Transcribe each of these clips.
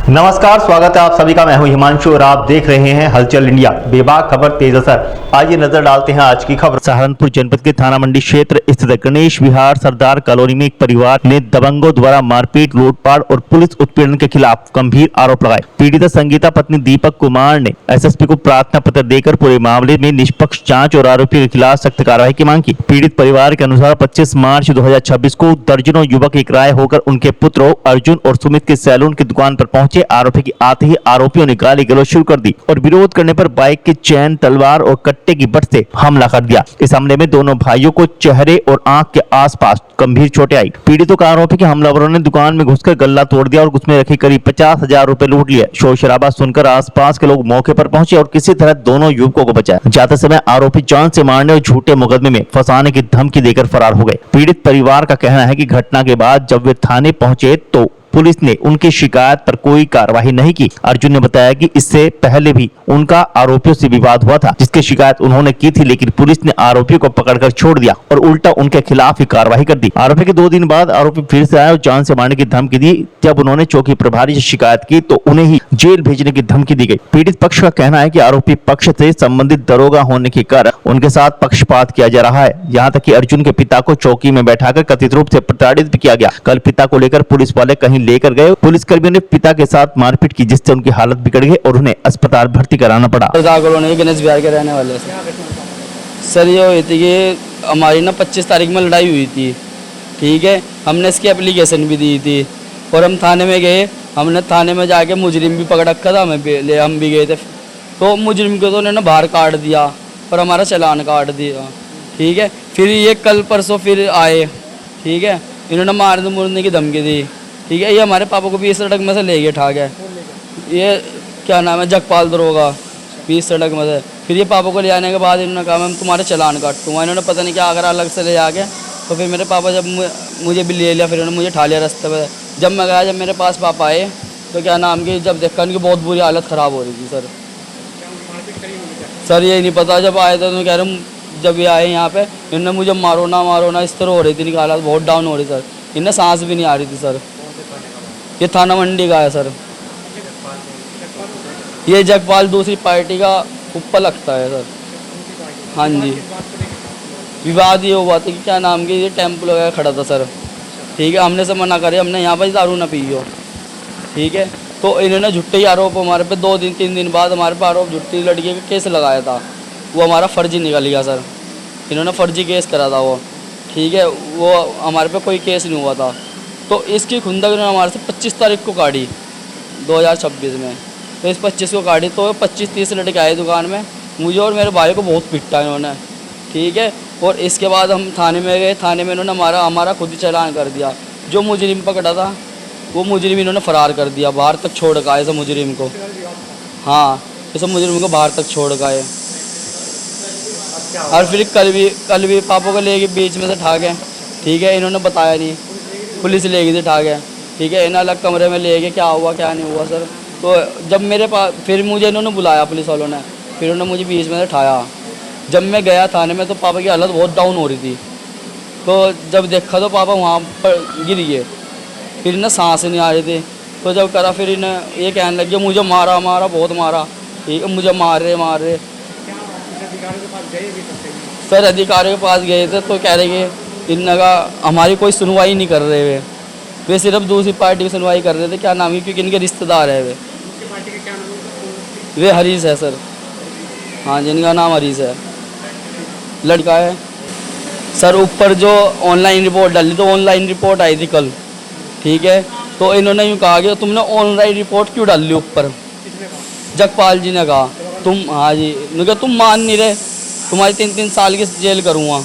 नमस्कार, स्वागत है आप सभी का। मैं हूं हिमांशु और आप देख रहे हैं हलचल इंडिया। बेबाक खबर तेज असर। आइए नजर डालते हैं आज की खबर। सहारनपुर जनपद के थाना मंडी क्षेत्र स्थित गणेश विहार सरदार कॉलोनी में एक परिवार ने दबंगों द्वारा मारपीट, लूटपाट और पुलिस उत्पीड़न के खिलाफ गंभीर आरोप लगाए। पीड़िता संगीता पत्नी दीपक कुमार ने एसएसपी को प्रार्थना पत्र देकर पूरे मामले में निष्पक्ष जांच और आरोपी के खिलाफ सख्त कार्रवाई की मांग की। पीड़ित परिवार के अनुसार 25 मार्च 2026 को दर्जनों युवक एक राय होकर उनके पुत्रों अर्जुन और सुमित के सैलून की दुकान पर पहुंचे। आरोपी की आते ही आरोपियों ने गाली गलौज शुरू कर दी और विरोध करने पर बाइक की चैन, तलवार और कट्टे की बट से हमला कर दिया। इस हमले में दोनों भाइयों को चेहरे और आंख के आसपास गंभीर चोटें आई। पीड़ितों का आरोप है कि हमलावरों ने दुकान में घुसकर गल्ला तोड़ दिया और उसमें रखी करीब 50,000 रुपए लूट लिए। शोर शराबा सुनकर आसपास के लोग मौके पर पहुंचे और किसी तरह दोनों युवकों को बचाया। जाते समय आरोपी जान से मारने और झूठे मुकदमे में फंसाने की धमकी देकर फरार हो गए। पीड़ित परिवार का कहना है कि घटना के बाद जब वे थाने पहुंचे तो पुलिस ने उनकी शिकायत पर कोई कार्रवाई नहीं की। अर्जुन ने बताया कि इससे पहले भी उनका आरोपियों से विवाद हुआ था, जिसकी शिकायत उन्होंने की थी, लेकिन पुलिस ने आरोपियों को पकड़कर छोड़ दिया और उल्टा उनके खिलाफ ही कार्रवाई कर दी। आरोपी के 2 दिन बाद आरोपी फिर से आए और जान से मारने की धमकी दी। जब उन्होंने चौकी प्रभारी से शिकायत की तो उन्हें ही जेल भेजने की धमकी दी गई। पीड़ित पक्ष का कहना है कि आरोपी पक्ष से संबंधित दरोगा होने के कारण उनके साथ पक्षपात किया जा रहा है। यहाँ तक कि अर्जुन के पिता को चौकी में बैठाकर कथित रूप से प्रताड़ित भी किया गया। कल पिता को लेकर पुलिस वाले कहीं लेकर गए। पुलिसकर्मियों ने पिता के साथ मारपीट की, जिससे उनकी हालत बिगड़ गई और उन्हें अस्पताल भर्ती कराना पड़ा। गणेश विहार के रहने वाले सर, ये हुई थी कि हमारी ना 25 तारीख में लड़ाई हुई थी। ठीक है, हमने इसकी एप्लीकेशन भी दी थी और हम थाने में गए। हमने थाने में जाके मुजरिम भी पकड़ रखा था, हम भी गए थे। तो मुजरिम को तो उन्होंने बाहर काट दिया और हमारा चालान काट दिया। ठीक है, फिर ये कल परसों फिर आए। ठीक है, इन्होंने मारने मुरने की धमकी दी। ठीक है, ये हमारे पापा को 20 सड़क में से ले गए ठा गए। ये क्या नाम है, जगपाल दरोगा, 20 सड़क में से। फिर ये पापा को ले आने के बाद इन्होंने कहा मैं तुम्हारे चालान काटूंगा। इन्होंने पता नहीं क्या अगर अलग से ले आके, तो फिर मेरे पापा जब मुझे भी ले लिया, फिर उन्होंने मुझे ठा लिया रास्ते पर। जब मैं गया, जब मेरे पास पापा आए तो क्या नाम की जब देखा उनकी बहुत बुरी हालत ख़राब हो रही थी। सर ये नहीं पता, जब आए थे तो कह रहे जब ये आए यहाँ पे इन्होंने मुझे मारो ना इस तरह हो रही थी। इनकी हालत बहुत डाउन हो रही सर, इन्हें सांस भी नहीं आ रही थी सर। ये थाना मंडी का है सर। ये जगपाल दूसरी पार्टी का ऊपर लगता है सर। हाँ जी, विवाद ये हुआ था कि क्या नाम की ये टेम्पो लगा खड़ा था सर। ठीक है, हमने से मना करे, हमने यहाँ पर दारू ना पियो। ठीक है, तो इन्होंने झूठे ही आरोप हमारे पे 2-3 दिन बाद हमारे पे आरोप झूठी लड़की का केस लगाया था। वो हमारा फर्जी निकल गया सर। इन्होंने फर्जी केस करा था वो। ठीक है, वो हमारे पे कोई केस नहीं हुआ था। तो इसकी खुंदक ने हमारे से 25 तारीख को काटी 2026 में। तो इस 25 को काटी तो 25-30 लड़के आए दुकान में, मुझे और मेरे भाई को बहुत पिटा इन्होंने। ठीक है, और इसके बाद हम थाने में गए। थाने में इन्होंने हमारा खुद ही चालान कर दिया। जो मुजरिम पकड़ा था वो मुजरिम इन्होंने फरार कर दिया, बाहर तक छोड़ का ऐसे मुजरिम को। हाँ, ऐसे मुजरिम को बाहर तक छोड़ का है। और फिर कल भी पापा को लेके बीच में से ठा गए। ठीक है, इन्होंने बताया नहीं, पुलिस ले गई थी ठा गया। ठीक है, इन्हें अलग कमरे में ले गए, क्या हुआ क्या नहीं हुआ सर। तो जब मेरे पास फिर मुझे इन्होंने बुलाया पुलिस वालों ने, फिर उन्होंने मुझे बीच में से ठाया। जब मैं गया थाने में तो पापा की हालत बहुत डाउन हो रही थी। तो जब देखा तो पापा वहाँ पर गिर गए, फिर इन्हें सांस नहीं आ रही थी। तो जब करा फिर इन्हें ये कहने लगे मुझे मारा बहुत मारा। ठीक है, मुझे मार रहे। सर अधिकारियों के पास गए थे तो कह रहे कि इनका हमारी कोई सुनवाई नहीं कर रहे वे सिर्फ दूसरी पार्टी की सुनवाई कर रहे थे। क्या नाम है, क्योंकि इनके रिश्तेदार है वे हरीश है सर। हाँ, जिनका नाम हरीश है, लड़का है सर। ऊपर जो ऑनलाइन रिपोर्ट डाली तो ऑनलाइन रिपोर्ट आई थी कल। ठीक है, तो इन्होंने यूँ कहा कि तुमने ऑनलाइन रिपोर्ट क्यों डाली ऊपर। जगपाल जी ने कहा हाँ जी, उन्होंने कहा तुम मान नहीं रहे, तुम्हारी 3-3 साल की जेल करूँगा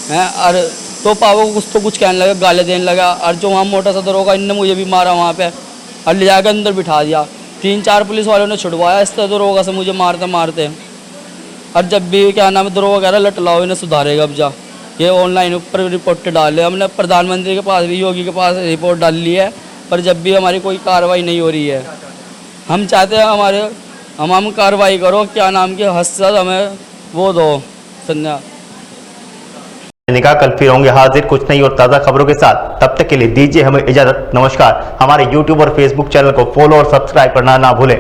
हैं। और तो पापा को कुछ कहने लगा, गाली देने लगा। और जो वहाँ मोटा सा दरोगा इनने मुझे भी मारा वहाँ पे और ले जाकर अंदर बिठा दिया। 3-4 पुलिस वालों ने छुड़वाया इस तरह दरोगा से मुझे मारते। और जब भी क्या नाम है दरोगा कह रहा लट लाओ इन्हें सुधारेगा अब जा। ये ऑनलाइन ऊपर रिपोर्ट डाले, हमने प्रधानमंत्री के पास भी, योगी के पास रिपोर्ट डाल ली है, पर जब भी हमारी कोई कार्रवाई नहीं हो रही है। हम चाहते हैं हम कार्रवाई करो, क्या नाम की हद हमें वो दो संज्ञा। निकाह कल फिर होंगे हाजिर कुछ नई और ताज़ा खबरों के साथ। तब तक के लिए दीजिए हमें इजाजत। नमस्कार। हमारे YouTube और Facebook चैनल को फॉलो और सब्सक्राइब करना ना भूलें।